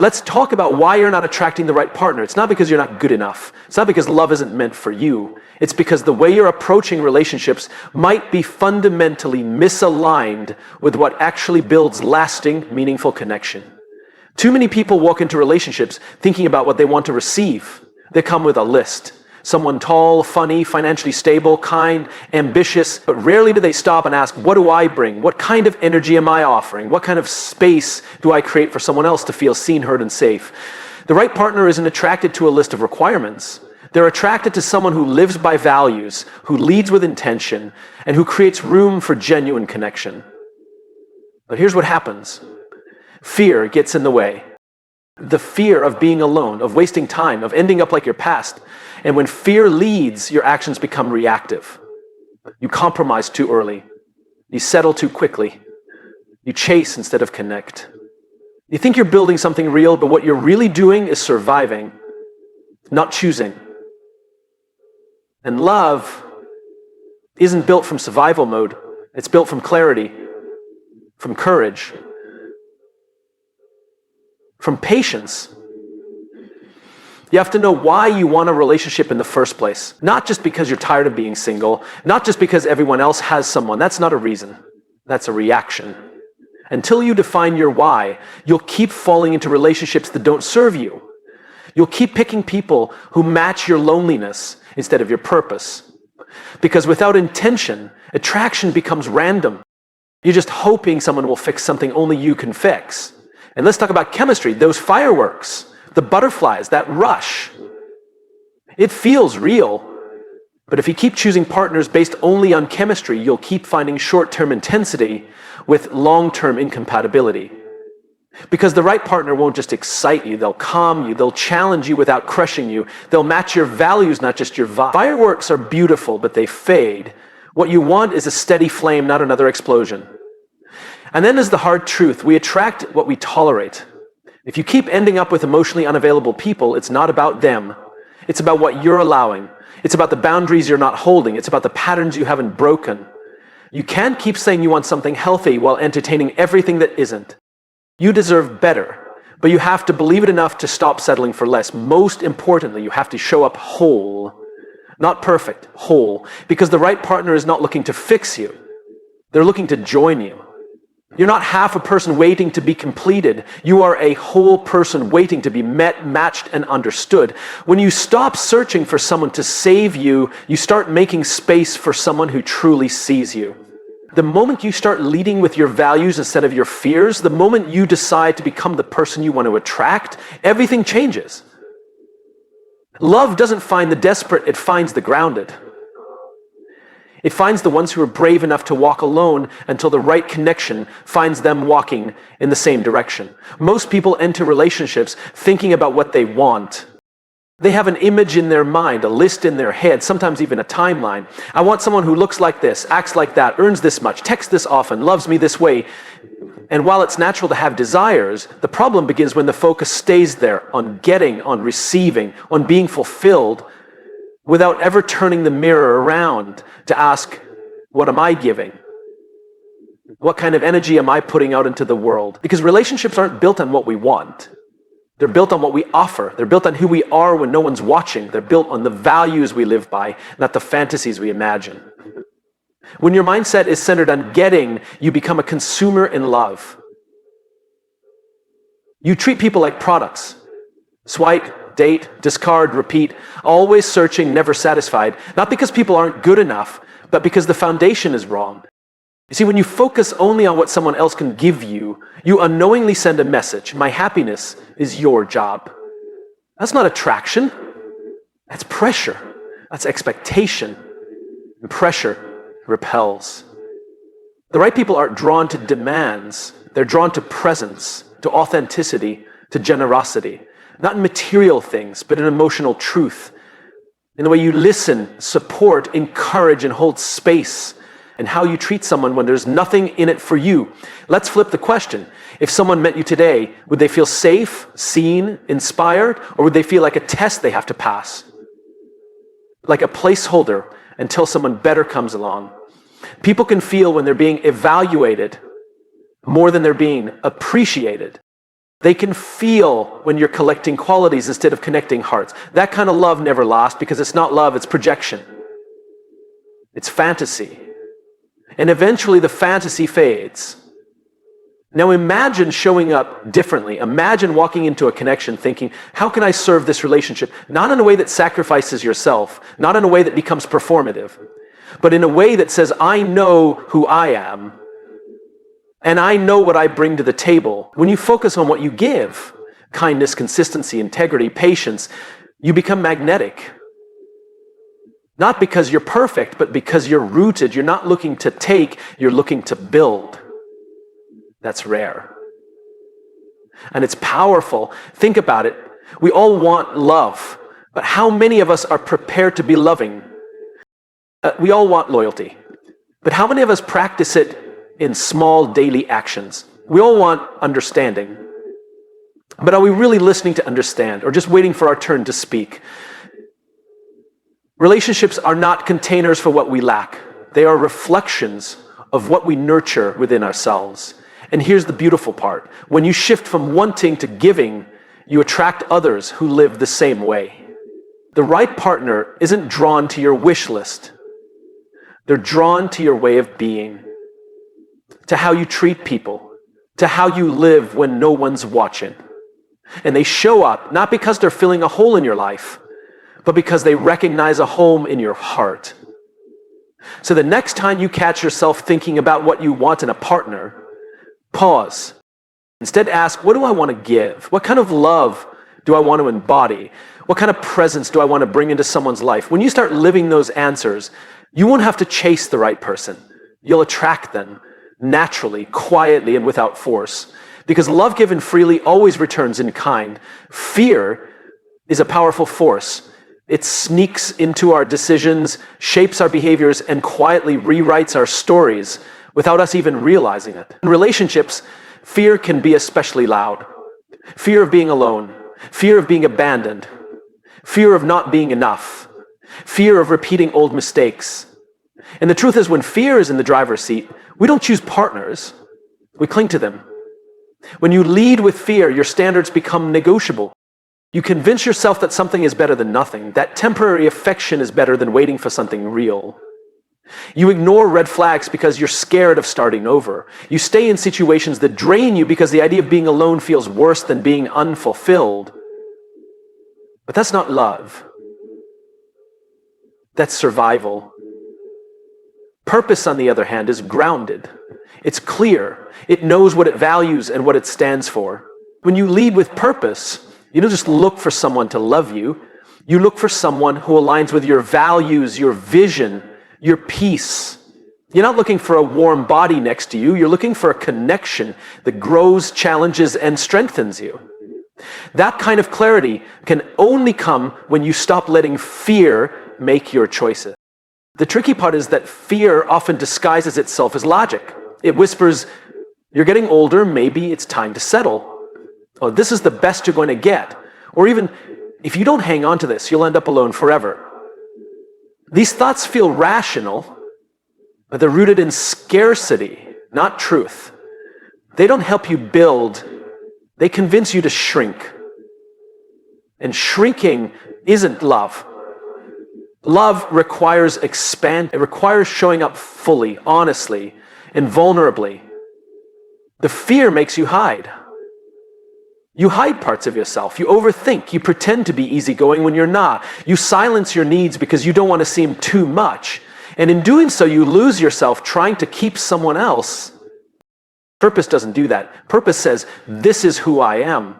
Let's talk about why you're not attracting the right partner. It's not because you're not good enough. It's not because love isn't meant for you. It's because the way you're approaching relationships might be fundamentally misaligned with what actually builds lasting, meaningful connection. Too many people walk into relationships thinking about what they want to receive. They come with a list. Someone tall, funny, financially stable, kind, ambitious, but rarely do they stop and ask, what do I bring? What kind of energy am I offering? What kind of space do I create for someone else to feel seen, heard, and safe? The right partner isn't attracted to a list of requirements. They're attracted to someone who lives by values, who leads with intention, and who creates room for genuine connection. But here's what happens. Fear gets in the way. The fear of being alone, of wasting time, of ending up like your past. And when fear leads, your actions become reactive. You compromise too early. You settle too quickly. You chase instead of connect. You think you're building something real, but what you're really doing is surviving, not choosing. And love isn't built from survival mode. It's built from clarity, from courage, from patience. You have to know why you want a relationship in the first place. Not just because you're tired of being single, not just because everyone else has someone. That's not a reason. That's a reaction. Until you define your why, you'll keep falling into relationships that don't serve you. You'll keep picking people who match your loneliness instead of your purpose. Because without intention, attraction becomes random. You're just hoping someone will fix something only you can fix. And let's talk about chemistry, those fireworks, the butterflies, that rush. It feels real, but if you keep choosing partners based only on chemistry, you'll keep finding short-term intensity with long-term incompatibility. Because the right partner won't just excite you, they'll calm you, they'll challenge you without crushing you, they'll match your values, not just your vibe. Fireworks are beautiful, but they fade. What you want is a steady flame, not another explosion. And then there's the hard truth. We attract what we tolerate. If you keep ending up with emotionally unavailable people, it's not about them. It's about what you're allowing. It's about the boundaries you're not holding. It's about the patterns you haven't broken. You can't keep saying you want something healthy while entertaining everything that isn't. You deserve better, but you have to believe it enough to stop settling for less. Most importantly, you have to show up whole. Not perfect, whole. Because the right partner is not looking to fix you. They're looking to join you. You're not half a person waiting to be completed. You are a whole person waiting to be met, matched, and understood. When you stop searching for someone to save you, you start making space for someone who truly sees you. The moment you start leading with your values instead of your fears, the moment you decide to become the person you want to attract, everything changes. Love doesn't find the desperate, it finds the grounded. It finds the ones who are brave enough to walk alone until the right connection finds them walking in the same direction. Most people enter relationships thinking about what they want. They have an image in their mind, a list in their head, sometimes even a timeline. I want someone who looks like this, acts like that, earns this much, texts this often, loves me this way. And while it's natural to have desires, the problem begins when the focus stays there on getting, on receiving, on being fulfilled, without ever turning the mirror around to ask, what am I giving? What kind of energy am I putting out into the world? Because relationships aren't built on what we want. They're built on what we offer. They're built on who we are when no one's watching. They're built on the values we live by, not the fantasies we imagine. When your mindset is centered on getting, you become a consumer in love. You treat people like products. Swipe, date, discard, repeat, always searching, never satisfied. Not because people aren't good enough, but because the foundation is wrong. You see, when you focus only on what someone else can give you, you unknowingly send a message. My happiness is your job. That's not attraction. That's pressure. That's expectation. And pressure repels. The right people aren't drawn to demands. They're drawn to presence, to authenticity, to generosity. Not in material things, but in emotional truth. In the way you listen, support, encourage, and hold space. And how you treat someone when there's nothing in it for you. Let's flip the question. If someone met you today, would they feel safe, seen, inspired, or would they feel like a test they have to pass? Like a placeholder until someone better comes along. People can feel when they're being evaluated more than they're being appreciated. They can feel when you're collecting qualities instead of connecting hearts. That kind of love never lasts because it's not love, it's projection. It's fantasy. And eventually the fantasy fades. Now imagine showing up differently. Imagine walking into a connection thinking, how can I serve this relationship? Not in a way that sacrifices yourself, not in a way that becomes performative, but in a way that says, I know who I am, and I know what I bring to the table. When you focus on what you give, kindness, consistency, integrity, patience, you become magnetic. Not because you're perfect, but because you're rooted. You're not looking to take, you're looking to build. That's rare. And it's powerful. Think about it. We all want love, but how many of us are prepared to be loving? We all want loyalty, but how many of us practice it in small daily actions? We all want understanding, but are we really listening to understand or just waiting for our turn to speak? Relationships are not containers for what we lack. They are reflections of what we nurture within ourselves. And here's the beautiful part. When you shift from wanting to giving, you attract others who live the same way. The right partner isn't drawn to your wish list. They're drawn to your way of being, to how you treat people, to how you live when no one's watching. And they show up not because they're filling a hole in your life, but because they recognize a home in your heart. So the next time you catch yourself thinking about what you want in a partner, pause. Instead ask, what do I want to give? What kind of love do I want to embody? What kind of presence do I want to bring into someone's life? When you start living those answers, you won't have to chase the right person. You'll attract them naturally, quietly, and without force. Because love given freely always returns in kind. Fear is a powerful force. It sneaks into our decisions, shapes our behaviors, and quietly rewrites our stories without us even realizing it. In relationships, fear can be especially loud. Fear of being alone, fear of being abandoned, fear of not being enough, fear of repeating old mistakes. And the truth is, when fear is in the driver's seat, we don't choose partners, we cling to them. When you lead with fear, your standards become negotiable. You convince yourself that something is better than nothing, that temporary affection is better than waiting for something real. You ignore red flags because you're scared of starting over. You stay in situations that drain you because the idea of being alone feels worse than being unfulfilled. But that's not love. That's survival. Purpose, on the other hand, is grounded. It's clear. It knows what it values and what it stands for. When you lead with purpose, you don't just look for someone to love you. You look for someone who aligns with your values, your vision, your peace. You're not looking for a warm body next to you. You're looking for a connection that grows, challenges, and strengthens you. That kind of clarity can only come when you stop letting fear make your choices. The tricky part is that fear often disguises itself as logic. It whispers, you're getting older, maybe it's time to settle. Oh, this is the best you're going to get. Or even, if you don't hang on to this, you'll end up alone forever. These thoughts feel rational, but they're rooted in scarcity, not truth. They don't help you build, they convince you to shrink. And shrinking isn't love. Love requires expand. It requires showing up fully, honestly, and vulnerably. The fear makes you hide. You hide parts of yourself. You overthink. You pretend to be easygoing when you're not. You silence your needs because you don't want to seem too much. And in doing so, you lose yourself trying to keep someone else. Purpose doesn't do that. Purpose says, this is who I am.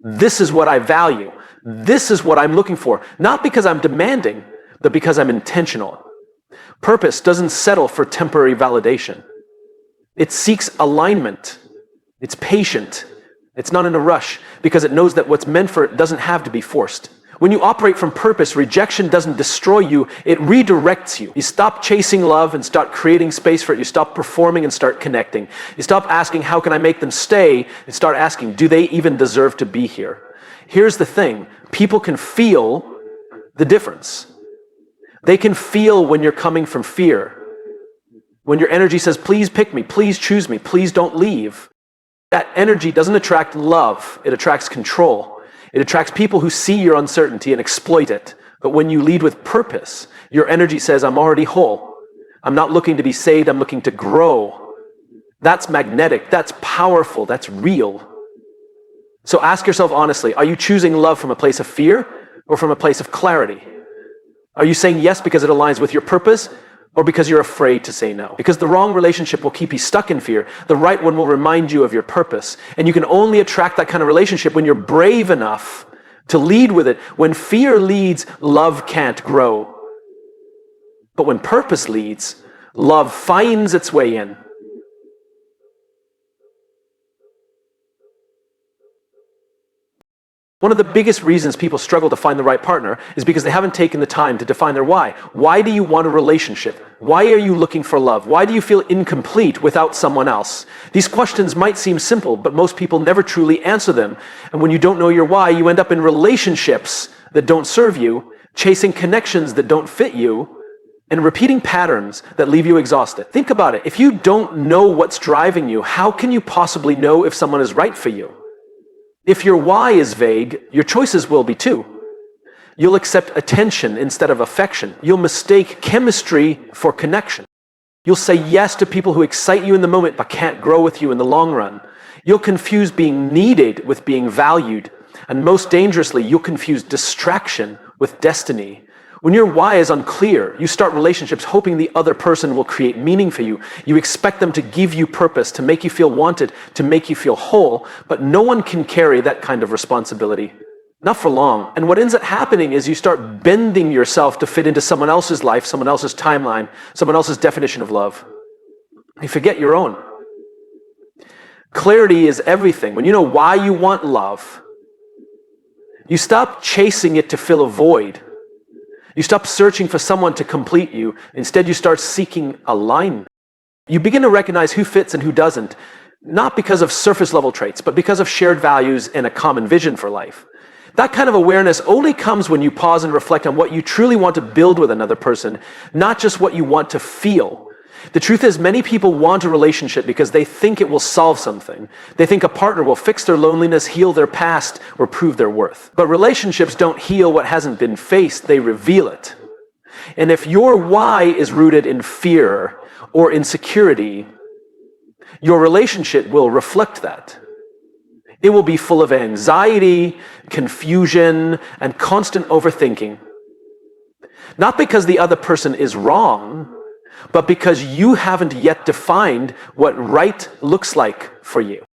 This is what I value. This is what I'm looking for. Not because I'm demanding, but because I'm intentional. Purpose doesn't settle for temporary validation. It seeks alignment. It's patient. It's not in a rush because it knows that what's meant for it doesn't have to be forced. When you operate from purpose, rejection doesn't destroy you, it redirects you. You stop chasing love and start creating space for it. You stop performing and start connecting. You stop asking, how can I make them stay? And start asking, do they even deserve to be here? Here's the thing, people can feel the difference. They can feel when you're coming from fear. When your energy says, please pick me, please choose me, please don't leave. That energy doesn't attract love, it attracts control. It attracts people who see your uncertainty and exploit it. But when you lead with purpose, your energy says, I'm already whole. I'm not looking to be saved, I'm looking to grow. That's magnetic, that's powerful, that's real. So ask yourself honestly, are you choosing love from a place of fear or from a place of clarity? Are you saying yes because it aligns with your purpose or because you're afraid to say no? Because the wrong relationship will keep you stuck in fear. The right one will remind you of your purpose. And you can only attract that kind of relationship when you're brave enough to lead with it. When fear leads, love can't grow. But when purpose leads, love finds its way in. One of the biggest reasons people struggle to find the right partner is because they haven't taken the time to define their why. Why do you want a relationship? Why are you looking for love? Why do you feel incomplete without someone else? These questions might seem simple, but most people never truly answer them. And when you don't know your why, you end up in relationships that don't serve you, chasing connections that don't fit you, and repeating patterns that leave you exhausted. Think about it. If you don't know what's driving you, how can you possibly know if someone is right for you? If your why is vague, your choices will be too. You'll accept attention instead of affection. You'll mistake chemistry for connection. You'll say yes to people who excite you in the moment but can't grow with you in the long run. You'll confuse being needed with being valued. And most dangerously, you'll confuse distraction with destiny. When your why is unclear, you start relationships hoping the other person will create meaning for you. You expect them to give you purpose, to make you feel wanted, to make you feel whole, but no one can carry that kind of responsibility. Not for long. And what ends up happening is you start bending yourself to fit into someone else's life, someone else's timeline, someone else's definition of love. You forget your own. Clarity is everything. When you know why you want love, you stop chasing it to fill a void. You stop searching for someone to complete you. Instead, you start seeking alignment. You begin to recognize who fits and who doesn't, not because of surface level traits, but because of shared values and a common vision for life. That kind of awareness only comes when you pause and reflect on what you truly want to build with another person, not just what you want to feel. The truth is, many people want a relationship because they think it will solve something. They think a partner will fix their loneliness, heal their past, or prove their worth. But relationships don't heal what hasn't been faced, they reveal it. And if your why is rooted in fear or insecurity, your relationship will reflect that. It will be full of anxiety, confusion, and constant overthinking. Not because the other person is wrong, but because you haven't yet defined what right looks like for you.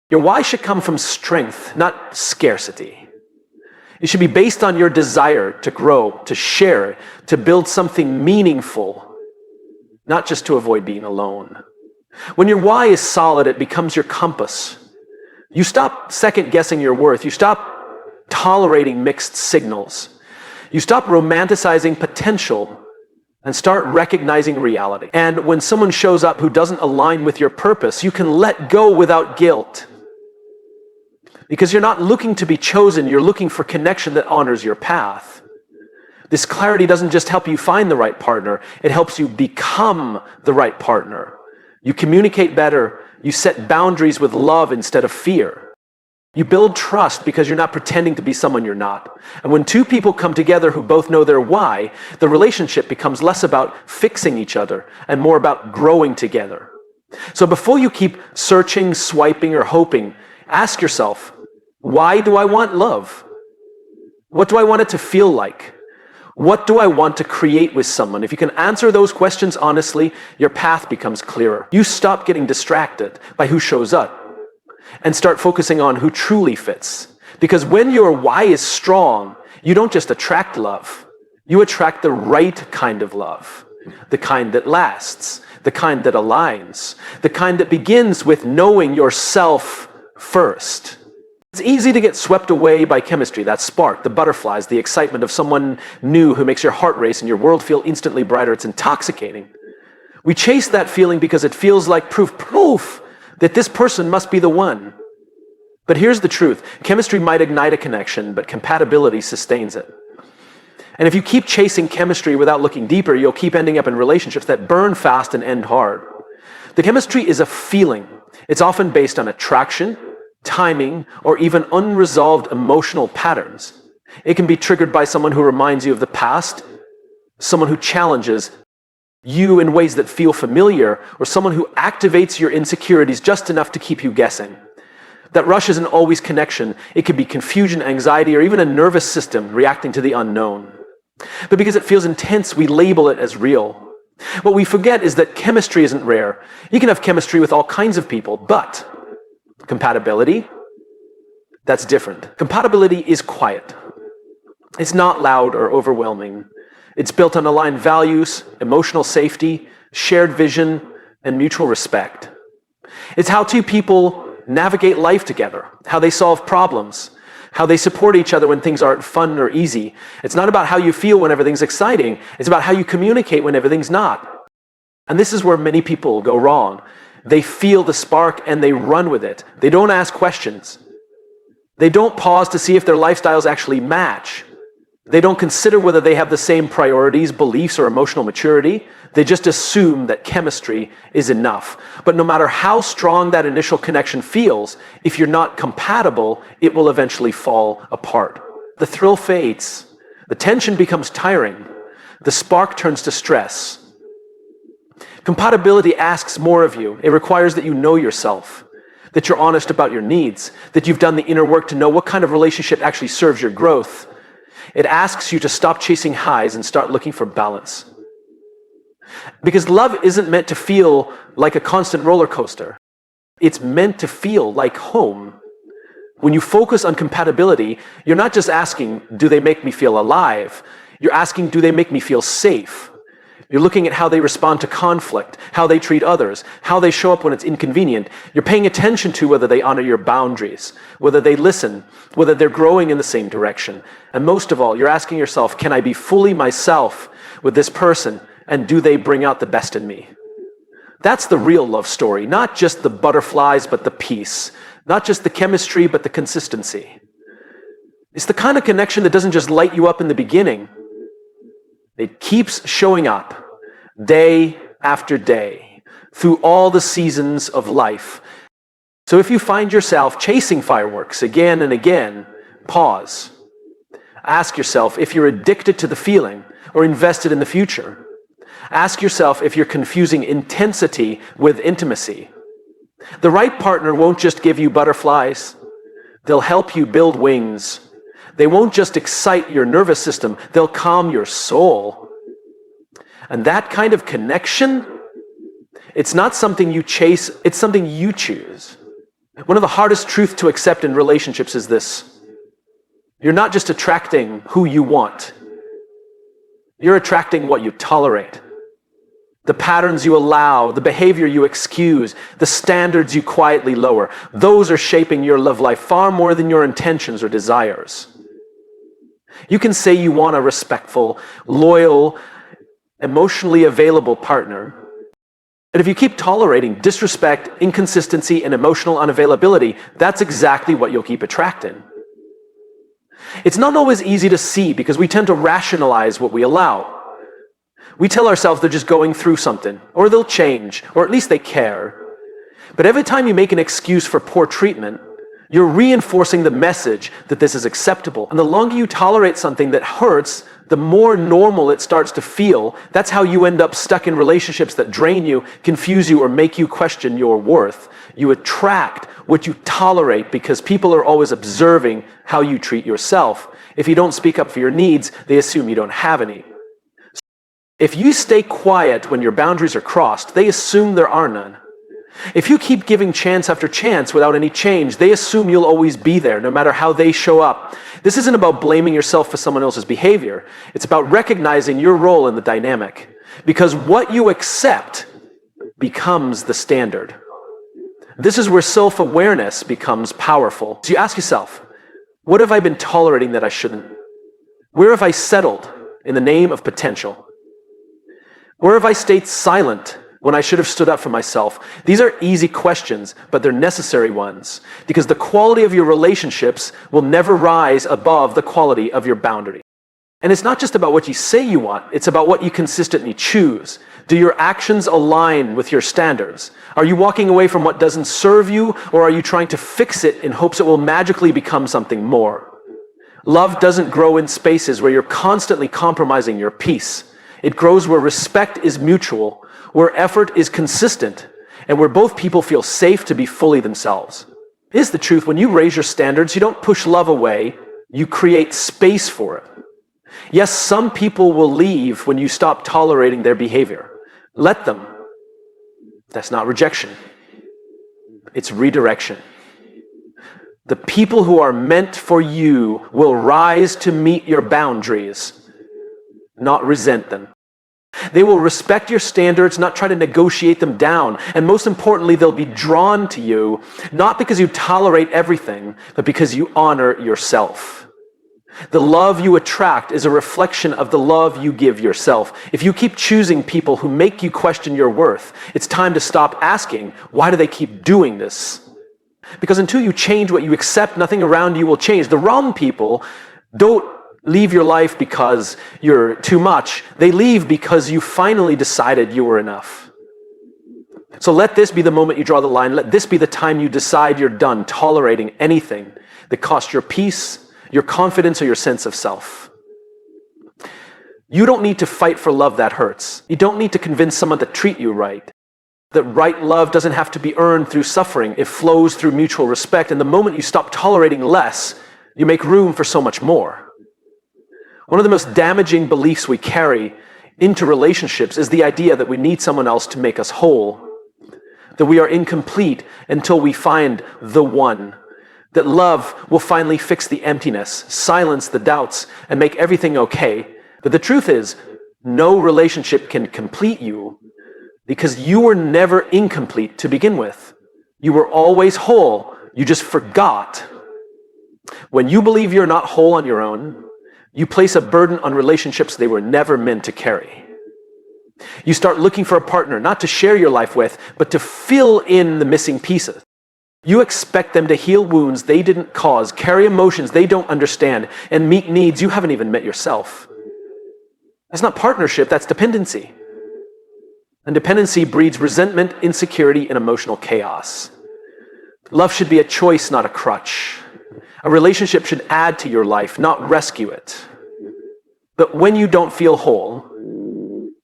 Your why should come from strength, not scarcity. It should be based on your desire to grow, to share, to build something meaningful, not just to avoid being alone. When your why is solid, it becomes your compass. You stop second-guessing your worth. You stop tolerating mixed signals. You stop romanticizing potential and start recognizing reality. And when someone shows up who doesn't align with your purpose, you can let go without guilt. Because you're not looking to be chosen, you're looking for connection that honors your path. This clarity doesn't just help you find the right partner, it helps you become the right partner. You communicate better, you set boundaries with love instead of fear. You build trust because you're not pretending to be someone you're not. And when two people come together who both know their why, the relationship becomes less about fixing each other and more about growing together. So before you keep searching, swiping, or hoping, ask yourself, why do I want love? What do I want it to feel like? What do I want to create with someone? If you can answer those questions honestly, your path becomes clearer. You stop getting distracted by who shows up and start focusing on who truly fits. Because when your why is strong, you don't just attract love, you attract the right kind of love. The kind that lasts, the kind that aligns, the kind that begins with knowing yourself first. It's easy to get swept away by chemistry, that spark, the butterflies, the excitement of someone new who makes your heart race and your world feel instantly brighter. It's intoxicating. We chase that feeling because it feels like proof that this person must be the one. But here's the truth. Chemistry might ignite a connection, but compatibility sustains it. And if you keep chasing chemistry without looking deeper, you'll keep ending up in relationships that burn fast and end hard. The chemistry is a feeling. It's often based on attraction, timing, or even unresolved emotional patterns. It can be triggered by someone who reminds you of the past, someone who challenges you in ways that feel familiar, or someone who activates your insecurities just enough to keep you guessing. That rush isn't always connection. It could be confusion, anxiety, or even a nervous system reacting to the unknown. But because it feels intense, we label it as real. What we forget is that chemistry isn't rare. You can have chemistry with all kinds of people, but compatibility, that's different. Compatibility is quiet. It's not loud or overwhelming. It's built on aligned values, emotional safety, shared vision, and mutual respect. It's how two people navigate life together, how they solve problems, how they support each other when things aren't fun or easy. It's not about how you feel when everything's exciting. It's about how you communicate when everything's not. And this is where many people go wrong. They feel the spark and they run with it. They don't ask questions. They don't pause to see if their lifestyles actually match. They don't consider whether they have the same priorities, beliefs, or emotional maturity. They just assume that chemistry is enough. But no matter how strong that initial connection feels, if you're not compatible, it will eventually fall apart. The thrill fades. The tension becomes tiring. The spark turns to stress. Compatibility asks more of you. It requires that you know yourself, that you're honest about your needs, that you've done the inner work to know what kind of relationship actually serves your growth. It asks you to stop chasing highs and start looking for balance. Because love isn't meant to feel like a constant roller coaster. It's meant to feel like home. When you focus on compatibility, you're not just asking, do they make me feel alive? You're asking, do they make me feel safe? You're looking at how they respond to conflict, how they treat others, how they show up when it's inconvenient. You're paying attention to whether they honor your boundaries, whether they listen, whether they're growing in the same direction. And most of all, you're asking yourself, can I be fully myself with this person, and do they bring out the best in me? That's the real love story, not just the butterflies, but the peace. Not just the chemistry, but the consistency. It's the kind of connection that doesn't just light you up in the beginning. It keeps showing up day after day through all the seasons of life. So if you find yourself chasing fireworks again and again, pause. Ask yourself if you're addicted to the feeling or invested in the future. Ask yourself if you're confusing intensity with intimacy. The right partner won't just give you butterflies. They'll help you build wings. They won't just excite your nervous system, they'll calm your soul. And that kind of connection, it's not something you chase, it's something you choose. One of the hardest truths to accept in relationships is this. You're not just attracting who you want. You're attracting what you tolerate. The patterns you allow, the behavior you excuse, the standards you quietly lower. Those are shaping your love life far more than your intentions or desires. You can say you want a respectful, loyal, emotionally available partner, but if you keep tolerating disrespect, inconsistency, and emotional unavailability, that's exactly what you'll keep attracting. It's not always easy to see because we tend to rationalize what we allow. We tell ourselves they're just going through something, or they'll change, or at least they care. But every time you make an excuse for poor treatment, you're reinforcing the message that this is acceptable. And the longer you tolerate something that hurts, the more normal it starts to feel. That's how you end up stuck in relationships that drain you, confuse you, or make you question your worth. You attract what you tolerate because people are always observing how you treat yourself. If you don't speak up for your needs, they assume you don't have any. If you stay quiet when your boundaries are crossed, they assume there are none. If you keep giving chance after chance without any change, they assume you'll always be there, no matter how they show up. This isn't about blaming yourself for someone else's behavior. It's about recognizing your role in the dynamic. Because what you accept becomes the standard. This is where self-awareness becomes powerful. So you ask yourself, what have I been tolerating that I shouldn't? Where have I settled in the name of potential? Where have I stayed silent when I should have stood up for myself? These are easy questions, but they're necessary ones, because the quality of your relationships will never rise above the quality of your boundary. And it's not just about what you say you want, it's about what you consistently choose. Do your actions align with your standards? Are you walking away from what doesn't serve you, or are you trying to fix it in hopes it will magically become something more? Love doesn't grow in spaces where you're constantly compromising your peace. It grows where respect is mutual, where effort is consistent, and where both people feel safe to be fully themselves. Here's the truth: when you raise your standards, you don't push love away, you create space for it. Yes, some people will leave when you stop tolerating their behavior. Let them. That's not rejection. It's redirection. The people who are meant for you will rise to meet your boundaries, not resent them. They will respect your standards, not try to negotiate them down. And most importantly, they'll be drawn to you, not because you tolerate everything, but because you honor yourself. The love you attract is a reflection of the love you give yourself. If you keep choosing people who make you question your worth, it's time to stop asking, why do they keep doing this? Because until you change what you accept, nothing around you will change. The wrong people don't leave your life because you're too much. They leave because you finally decided you were enough. So let this be the moment you draw the line. Let this be the time you decide you're done tolerating anything that costs your peace, your confidence, or your sense of self. You don't need to fight for love that hurts. You don't need to convince someone to treat you right. That right love doesn't have to be earned through suffering. It flows through mutual respect. And the moment you stop tolerating less, you make room for so much more. One of the most damaging beliefs we carry into relationships is the idea that we need someone else to make us whole. That we are incomplete until we find the one. That love will finally fix the emptiness, silence the doubts, and make everything okay. But the truth is, no relationship can complete you because you were never incomplete to begin with. You were always whole. You just forgot. When you believe you're not whole on your own, you place a burden on relationships they were never meant to carry. You start looking for a partner, not to share your life with, but to fill in the missing pieces. You expect them to heal wounds they didn't cause, carry emotions they don't understand, and meet needs you haven't even met yourself. That's not partnership, that's dependency. And dependency breeds resentment, insecurity, and emotional chaos. Love should be a choice, not a crutch. A relationship should add to your life, not rescue it. But when you don't feel whole,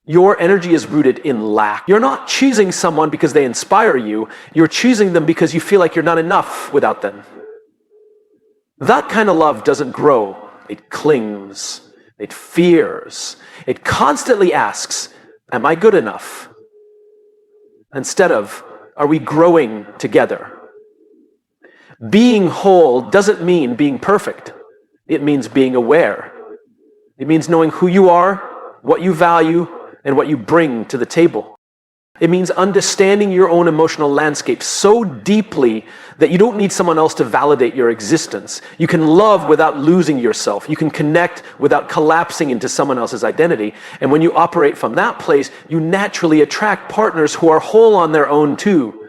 your energy is rooted in lack. You're not choosing someone because they inspire you. You're choosing them because you feel like you're not enough without them. That kind of love doesn't grow. It clings. It fears. It constantly asks, am I good enough? Instead of, are we growing together? Being whole doesn't mean being perfect. It means being aware. It means knowing who you are, what you value, and what you bring to the table. It means understanding your own emotional landscape so deeply that you don't need someone else to validate your existence. You can love without losing yourself. You can connect without collapsing into someone else's identity. And when you operate from that place, you naturally attract partners who are whole on their own too.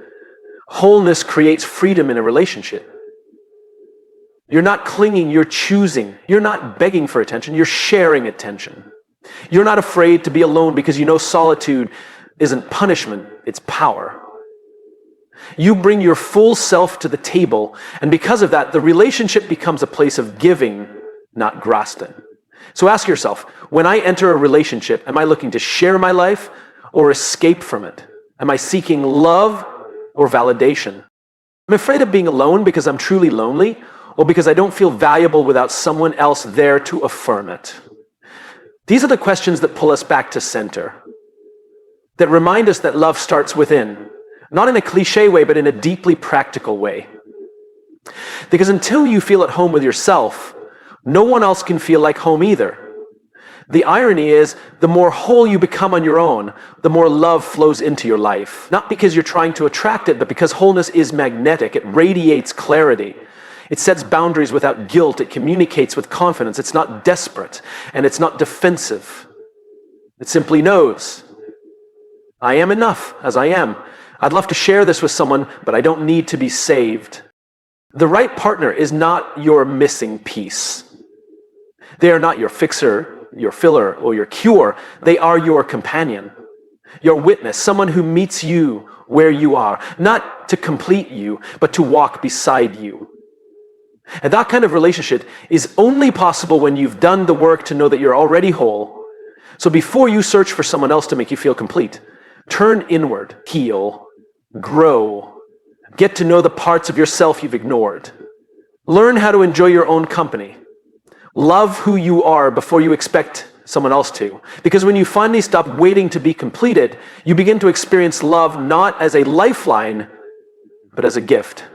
Wholeness creates freedom in a relationship. You're not clinging, you're choosing. You're not begging for attention, you're sharing attention. You're not afraid to be alone because you know solitude isn't punishment, it's power. You bring your full self to the table, and because of that, the relationship becomes a place of giving, not grasping. So ask yourself, when I enter a relationship, am I looking to share my life or escape from it? Am I seeking love or validation? I'm afraid of being alone because I'm truly lonely, or because I don't feel valuable without someone else there to affirm it. These are the questions that pull us back to center, that remind us that love starts within, not in a cliche way, but in a deeply practical way. Because until you feel at home with yourself, no one else can feel like home either. The irony is, the more whole you become on your own, the more love flows into your life. Not because you're trying to attract it, but because wholeness is magnetic. It radiates clarity. It sets boundaries without guilt. It communicates with confidence. It's not desperate, and it's not defensive. It simply knows, I am enough as I am. I'd love to share this with someone, but I don't need to be saved. The right partner is not your missing piece. They are not your fixer, your filler, or your cure. They are your companion. your witness, someone who meets you where you are, not to complete you, but to walk beside you. And that kind of relationship is only possible when you've done the work to know that you're already whole. So before you search for someone else to make you feel complete, turn inward, heal, grow, get to know the parts of yourself you've ignored. Learn how to enjoy your own company. Love who you are before you expect someone else to. Because when you finally stop waiting to be completed, you begin to experience love not as a lifeline, but as a gift.